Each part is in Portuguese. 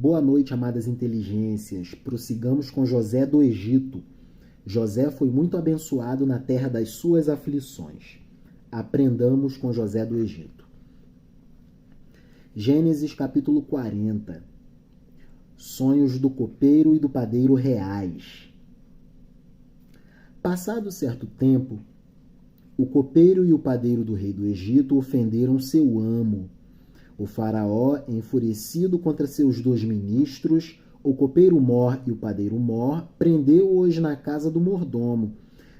Boa noite, amadas inteligências. Prossigamos com José do Egito. José foi muito abençoado na terra das suas aflições. Aprendamos com José do Egito. Gênesis capítulo 40. Sonhos do copeiro e do padeiro reais. Passado certo tempo, o copeiro e o padeiro do rei do Egito ofenderam seu amo. O faraó, enfurecido contra seus dois ministros, o copeiro Mor e o padeiro Mor, prendeu-os na casa do mordomo,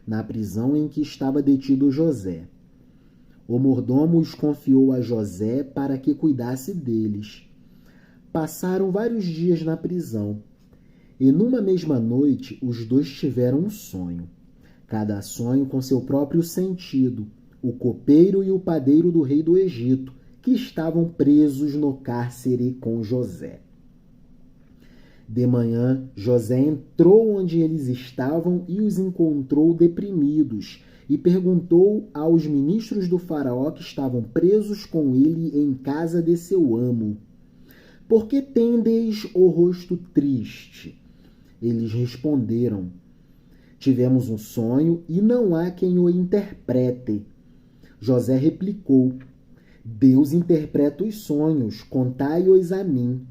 na prisão em que estava detido José. O mordomo os confiou a José para que cuidasse deles. Passaram vários dias na prisão, e numa mesma noite os dois tiveram um sonho, cada sonho com seu próprio sentido, o copeiro e o padeiro do rei do Egito, que estavam presos no cárcere com José. De manhã, José entrou onde eles estavam e os encontrou deprimidos, e perguntou aos ministros do faraó que estavam presos com ele em casa de seu amo: por que tendeis o rosto triste? Eles responderam: tivemos um sonho e não há quem o interprete. José replicou: Deus interpreta os sonhos, contai-os a mim.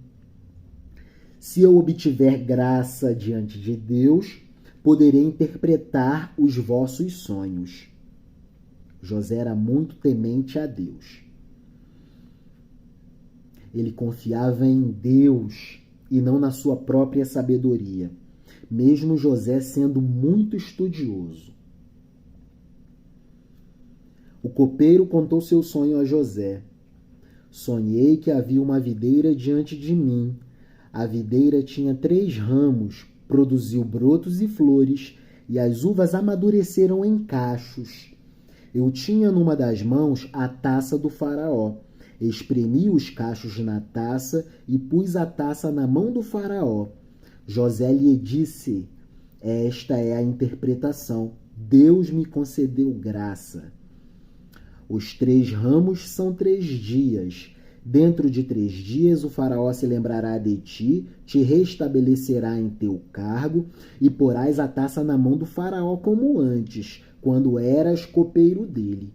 Se eu obtiver graça diante de Deus, poderei interpretar os vossos sonhos. José era muito temente a Deus. Ele confiava em Deus e não na sua própria sabedoria, mesmo José sendo muito estudioso. O copeiro contou seu sonho a José. Sonhei que havia uma videira diante de mim. A videira tinha 3 ramos, produziu brotos e flores, e as uvas amadureceram em cachos. Eu tinha numa das mãos a taça do faraó. Espremi os cachos na taça e pus a taça na mão do faraó. José lhe disse: esta é a interpretação. Deus me concedeu graça. Os 3 ramos são 3 dias. Dentro de 3 dias o faraó se lembrará de ti, te restabelecerá em teu cargo e porás a taça na mão do faraó como antes, quando eras copeiro dele.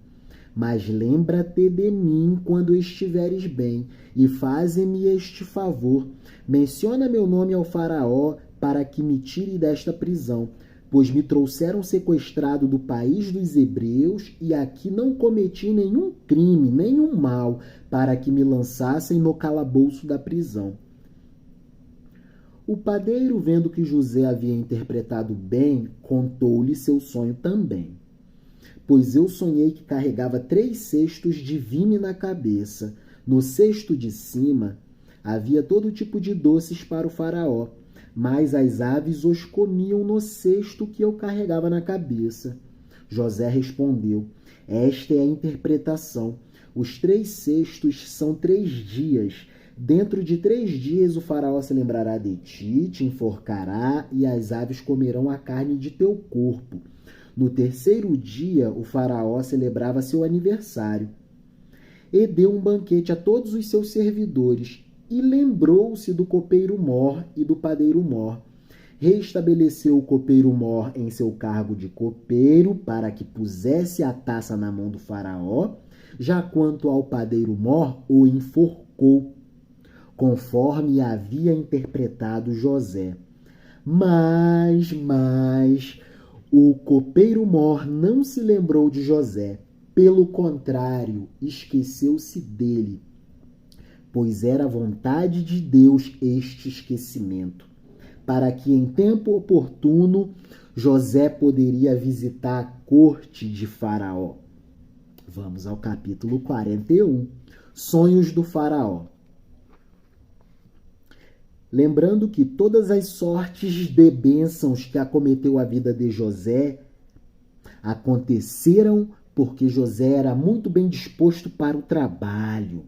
Mas lembra-te de mim quando estiveres bem e faze-me este favor. Menciona meu nome ao faraó para que me tire desta prisão, pois me trouxeram sequestrado do país dos hebreus e aqui não cometi nenhum crime, nenhum mal, para que me lançassem no calabouço da prisão. O padeiro, vendo que José havia interpretado bem, contou-lhe seu sonho também. Pois eu sonhei que carregava 3 cestos de vime na cabeça. No cesto de cima havia todo tipo de doces para o faraó, mas as aves os comiam no cesto que eu carregava na cabeça. José respondeu: esta é a interpretação. Os 3 cestos são 3 dias. Dentro de 3 dias o faraó se lembrará de ti, te enforcará e as aves comerão a carne de teu corpo. No 3º dia o faraó celebrava seu aniversário e deu um banquete a todos os seus servidores. E lembrou-se do copeiro Mor e do padeiro Mor. Restabeleceu o copeiro Mor em seu cargo de copeiro para que pusesse a taça na mão do faraó, já quanto ao padeiro Mor o enforcou, conforme havia interpretado José. Mas o copeiro Mor não se lembrou de José. Pelo contrário, esqueceu-se dele, pois era vontade de Deus este esquecimento, para que em tempo oportuno José poderia visitar a corte de Faraó. Vamos ao capítulo 41, Sonhos do Faraó. Lembrando que todas as sortes de bênçãos que acometeu a vida de José aconteceram porque José era muito bem disposto para o trabalho.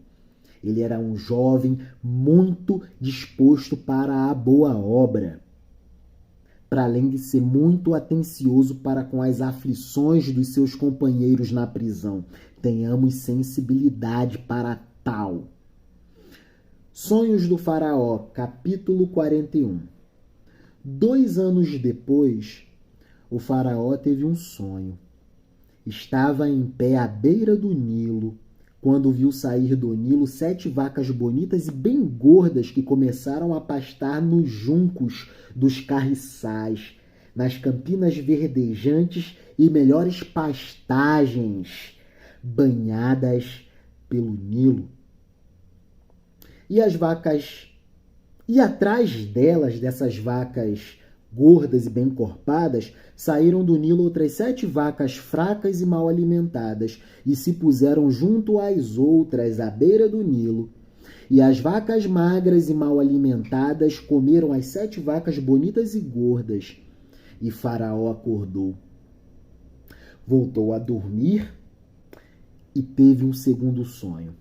Ele era um jovem muito disposto para a boa obra. Para além de ser muito atencioso para com as aflições dos seus companheiros na prisão, tenhamos sensibilidade para tal. Sonhos do Faraó, capítulo 41. 2 anos depois, o Faraó teve um sonho. Estava em pé à beira do Nilo, quando viu sair do Nilo 7 vacas bonitas e bem gordas que começaram a pastar nos juncos dos carriçais, nas campinas verdejantes e melhores pastagens, banhadas pelo Nilo. E as vacas, e atrás delas, dessas vacas gordas e bem encorpadas, saíram do Nilo outras 7 vacas fracas e mal alimentadas, e se puseram junto às outras à beira do Nilo. E as vacas magras e mal alimentadas comeram as 7 vacas bonitas e gordas. E Faraó acordou. Voltou a dormir e teve um segundo sonho.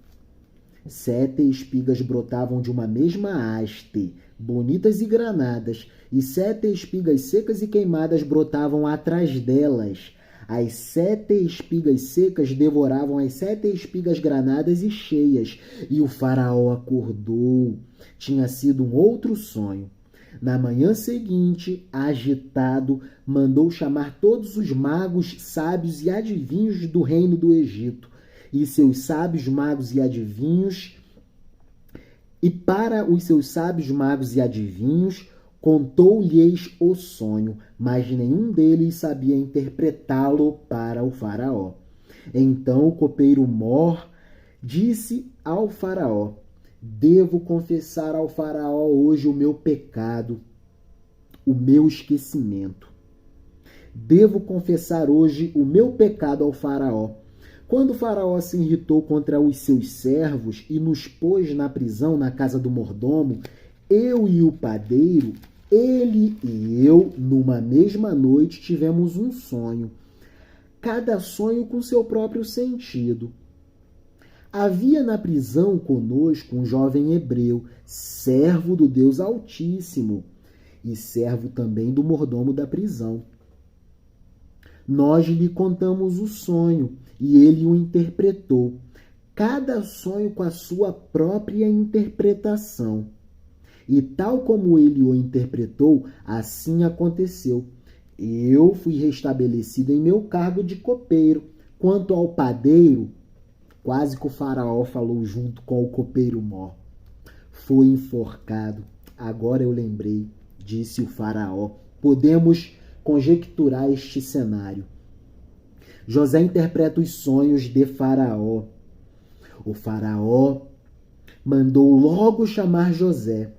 7 espigas brotavam de uma mesma haste, bonitas e granadas, e 7 espigas secas e queimadas brotavam atrás delas. As 7 espigas secas devoravam as 7 espigas granadas e cheias, e o Faraó acordou. Tinha sido um outro sonho. Na manhã seguinte, agitado, mandou chamar todos os magos, sábios e adivinhos do reino do Egito. E seus sábios, magos e adivinhos, e para os seus sábios, magos e adivinhos, contou-lhes o sonho, mas nenhum deles sabia interpretá-lo para o Faraó. Então o copeiro Mor disse ao Faraó: devo confessar ao Faraó hoje o meu pecado, o meu esquecimento. Devo confessar hoje o meu pecado ao Faraó. Quando o Faraó se irritou contra os seus servos e nos pôs na prisão na casa do mordomo, eu e o padeiro, ele e eu, numa mesma noite, tivemos um sonho, cada sonho com seu próprio sentido. Havia na prisão conosco um jovem hebreu, servo do Deus Altíssimo e servo também do mordomo da prisão. Nós lhe contamos o sonho e ele o interpretou, cada sonho com a sua própria interpretação. E tal como ele o interpretou, assim aconteceu. Eu fui restabelecido em meu cargo de copeiro. Quanto ao padeiro, quase que o Faraó falou junto com o copeiro Mor, foi enforcado. Agora eu lembrei, disse o Faraó. Podemos conjecturar este cenário. José interpreta os sonhos de Faraó. O Faraó mandou logo chamar José.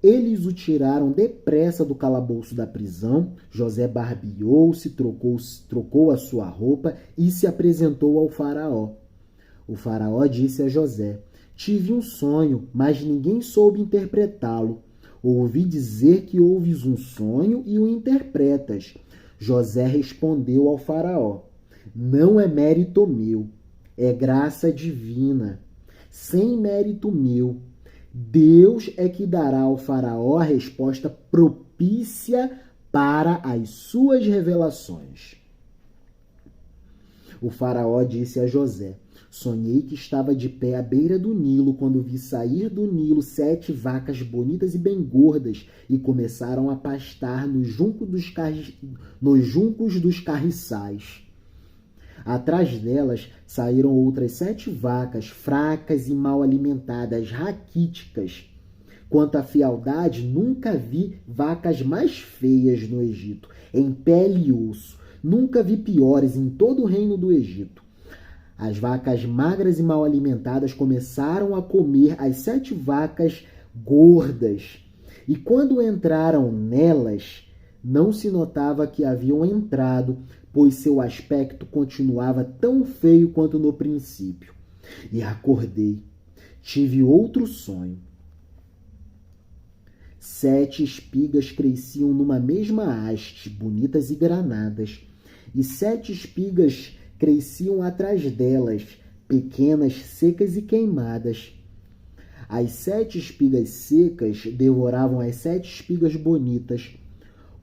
Eles o tiraram depressa do calabouço da prisão. José barbeou-se, trocou a sua roupa e se apresentou ao Faraó. O Faraó disse a José: tive um sonho, mas ninguém soube interpretá-lo. Ouvi dizer que ouves um sonho e o interpretas. José respondeu ao Faraó: não é mérito meu, é graça divina. Sem mérito meu, Deus é que dará ao Faraó a resposta propícia para as suas revelações. O Faraó disse a José: sonhei que estava de pé à beira do Nilo quando vi sair do Nilo 7 vacas bonitas e bem gordas e começaram a pastar nos juncos dos carriçais. Atrás delas saíram outras 7 vacas, fracas e mal alimentadas, raquíticas. Quanto à fealdade, nunca vi vacas mais feias no Egito, em pele e osso. Nunca vi piores em todo o reino do Egito. As vacas magras e mal alimentadas começaram a comer as 7 vacas gordas. E quando entraram nelas, não se notava que haviam entrado, pois seu aspecto continuava tão feio quanto no princípio. E acordei. Tive outro sonho. 7 espigas cresciam numa mesma haste, bonitas e granadas, e 7 espigas cresciam atrás delas, pequenas, secas e queimadas. As 7 espigas secas devoravam as 7 espigas bonitas.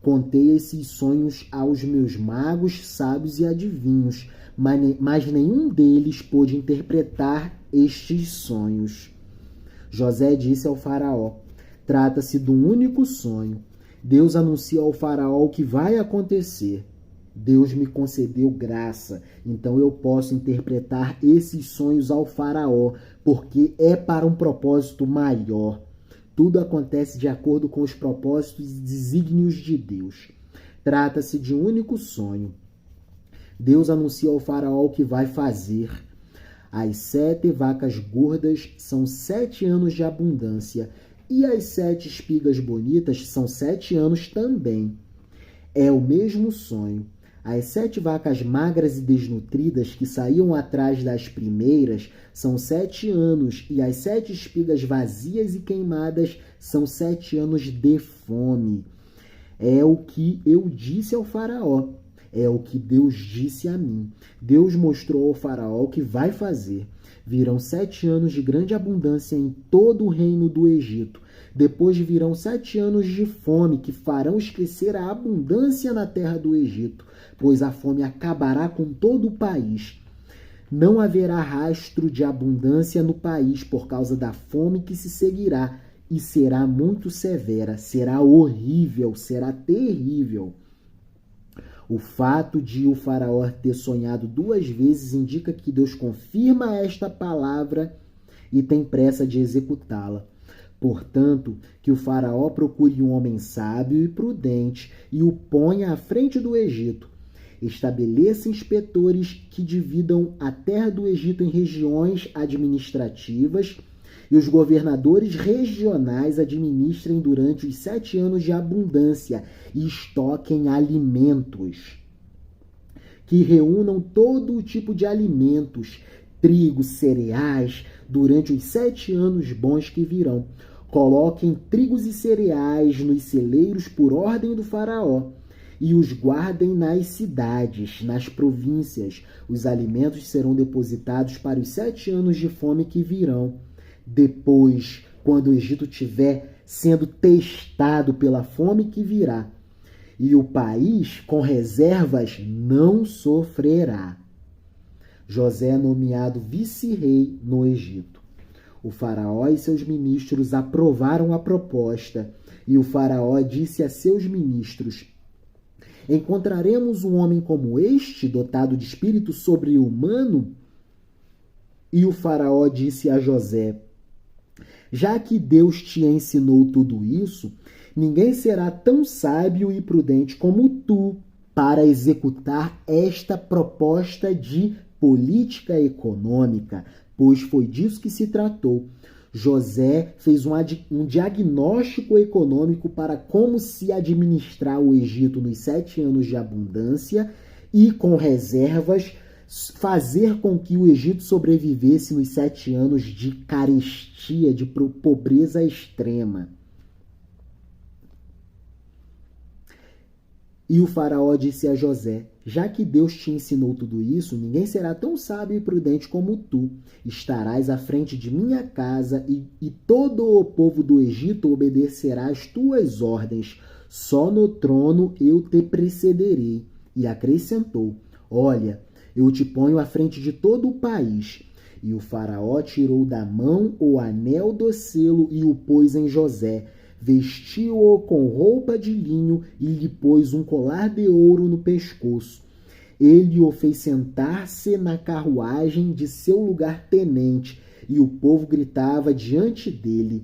Contei esses sonhos aos meus magos, sábios e adivinhos, mas nenhum deles pôde interpretar estes sonhos. José disse ao faraó: trata-se de um único sonho. Deus anuncia ao faraó o que vai acontecer. Deus me concedeu graça, então eu posso interpretar esses sonhos ao faraó, porque é para um propósito maior. Tudo acontece de acordo com os propósitos e desígnios de Deus. Trata-se de um único sonho. Deus anuncia ao faraó o que vai fazer. As 7 vacas gordas são 7 anos de abundância, e as 7 espigas bonitas são 7 anos também. É o mesmo sonho. As 7 vacas magras e desnutridas que saíam atrás das primeiras são 7 anos, e as 7 espigas vazias e queimadas são 7 anos de fome. É o que eu disse ao faraó. É o que Deus disse a mim. Deus mostrou ao faraó o que vai fazer. Virão 7 anos de grande abundância em todo o reino do Egito. Depois virão 7 anos de fome, que farão esquecer a abundância na terra do Egito, pois a fome acabará com todo o país. Não haverá rastro de abundância no país por causa da fome que se seguirá, e será muito severa, será horrível, será terrível. O fato de o faraó ter sonhado 2 vezes indica que Deus confirma esta palavra e tem pressa de executá-la. Portanto, que o faraó procure um homem sábio e prudente e o ponha à frente do Egito. Estabeleça inspetores que dividam a terra do Egito em regiões administrativas e os governadores regionais administrem durante os 7 anos de abundância e estoquem alimentos. Que reúnam todo o tipo de alimentos, trigo, cereais, durante os 7 anos bons que virão. Coloquem trigos e cereais nos celeiros por ordem do faraó e os guardem nas cidades, nas províncias. Os alimentos serão depositados para os 7 anos de fome que virão. Depois, quando o Egito estiver sendo testado pela fome que virá, e o país com reservas não sofrerá. José é nomeado vice-rei no Egito. O faraó e seus ministros aprovaram a proposta, e o faraó disse a seus ministros: encontraremos um homem como este, dotado de espírito sobre-humano? E o faraó disse a José: já que Deus te ensinou tudo isso, ninguém será tão sábio e prudente como tu para executar esta proposta de política econômica, pois foi disso que se tratou. José fez um diagnóstico econômico para como se administrar o Egito nos 7 anos de abundância e, com reservas, fazer com que o Egito sobrevivesse nos 7 anos de carestia, de pobreza extrema. E o faraó disse a José: já que Deus te ensinou tudo isso, ninguém será tão sábio e prudente como tu. Estarás à frente de minha casa e todo o povo do Egito obedecerá às tuas ordens. Só no trono eu te precederei. E acrescentou: olha, eu te ponho à frente de todo o país. E o faraó tirou da mão o anel do selo e o pôs em José. Vestiu-o com roupa de linho e lhe pôs um colar de ouro no pescoço. Ele o fez sentar-se na carruagem de seu lugar-tenente, e o povo gritava diante dele: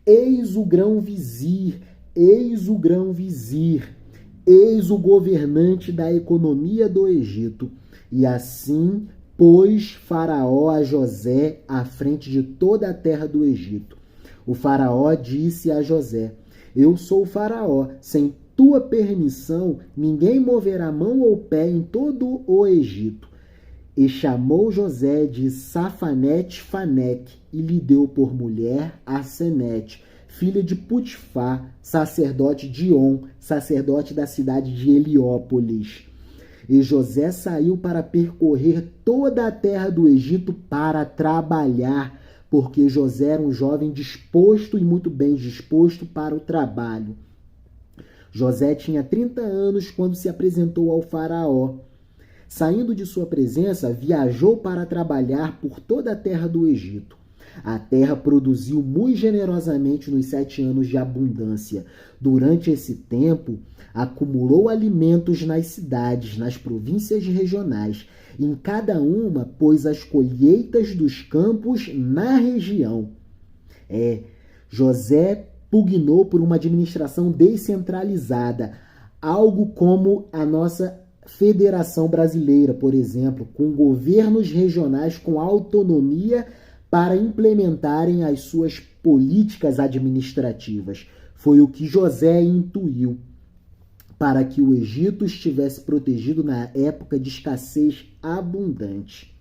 eis o grão-vizir, eis o grão-vizir, eis o governante da economia do Egito. E assim pôs Faraó a José à frente de toda a terra do Egito. O faraó disse a José: eu sou o faraó, sem tua permissão ninguém moverá mão ou pé em todo o Egito. E chamou José de Safanete-Faneque e lhe deu por mulher Asenete, filha de Putifar, sacerdote de On, sacerdote da cidade de Heliópolis. E José saiu para percorrer toda a terra do Egito para trabalhar, porque José era um jovem disposto e muito bem disposto para o trabalho. José tinha 30 anos quando se apresentou ao faraó. Saindo de sua presença, viajou para trabalhar por toda a terra do Egito. A terra produziu muito generosamente nos 7 anos de abundância. Durante esse tempo, acumulou alimentos nas cidades, nas províncias regionais. Em cada uma, pôs as colheitas dos campos na região. José pugnou por uma administração descentralizada, algo como a nossa Federação Brasileira, por exemplo, com governos regionais com autonomia para implementarem as suas políticas administrativas. Foi o que José intuiu para que o Egito estivesse protegido na época de escassez abundante.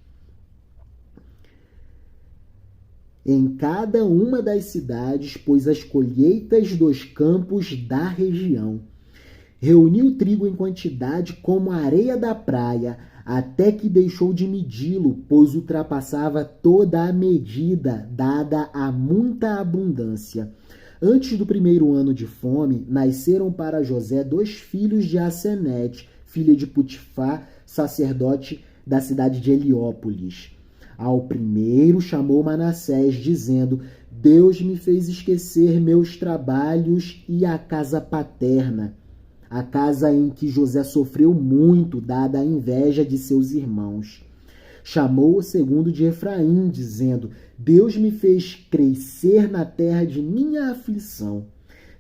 Em cada uma das cidades, pôs as colheitas dos campos da região. Reuniu o trigo em quantidade como a areia da praia, até que deixou de medi-lo, pois ultrapassava toda a medida dada a muita abundância. Antes do 1º ano de fome, nasceram para José 2 filhos de Asenete, filha de Potifar, sacerdote da cidade de Heliópolis. Ao primeiro chamou Manassés, dizendo: Deus me fez esquecer meus trabalhos e a casa paterna, a casa em que José sofreu muito, dada a inveja de seus irmãos. Chamou o segundo de Efraim, dizendo: Deus me fez crescer na terra de minha aflição.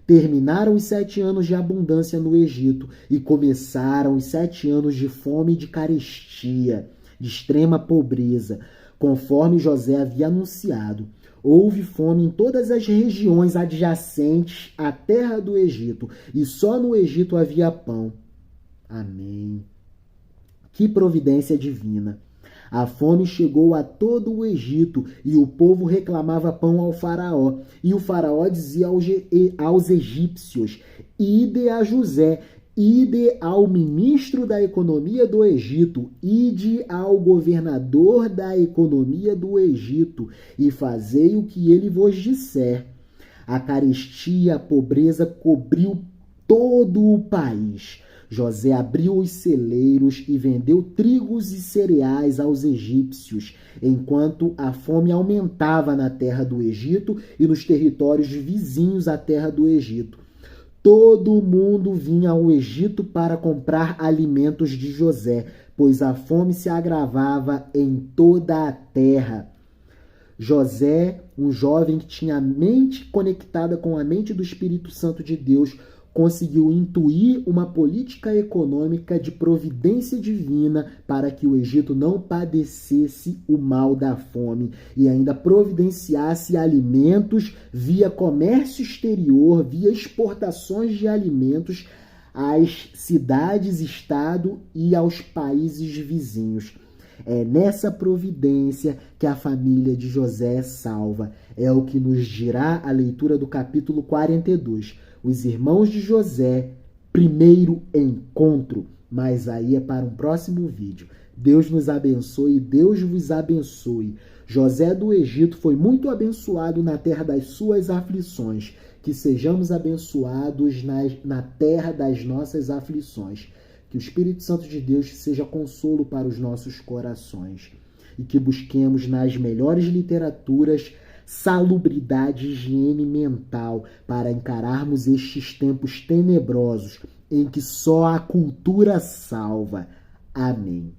Terminaram os 7 anos de abundância no Egito e começaram os 7 anos de fome e de carestia, de extrema pobreza, conforme José havia anunciado. Houve fome em todas as regiões adjacentes à terra do Egito, e só no Egito havia pão. Amém. Que providência divina! A fome chegou a todo o Egito, e o povo reclamava pão ao faraó. E o faraó dizia aos egípcios: Ide a José, ide ao ministro da economia do Egito, ide ao governador da economia do Egito, e fazei o que ele vos disser. A carestia, a pobreza cobriu todo o país. José abriu os celeiros e vendeu trigos e cereais aos egípcios, enquanto a fome aumentava na terra do Egito e nos territórios vizinhos à terra do Egito. Todo mundo vinha ao Egito para comprar alimentos de José, pois a fome se agravava em toda a terra. José, um jovem que tinha a mente conectada com a mente do Espírito Santo de Deus, conseguiu intuir uma política econômica de providência divina para que o Egito não padecesse o mal da fome e ainda providenciasse alimentos via comércio exterior, via exportações de alimentos às cidades-estado e aos países vizinhos. É nessa providência que a família de José é salva. É o que nos dirá a leitura do capítulo 42. Os irmãos de José, primeiro encontro. Mas aí é para um próximo vídeo. Deus nos abençoe, Deus vos abençoe. José do Egito foi muito abençoado na terra das suas aflições. Que sejamos abençoados na terra das nossas aflições. Que o Espírito Santo de Deus seja consolo para os nossos corações. E que busquemos nas melhores literaturas salubridade e higiene mental para encararmos estes tempos tenebrosos em que só a cultura salva. Amém.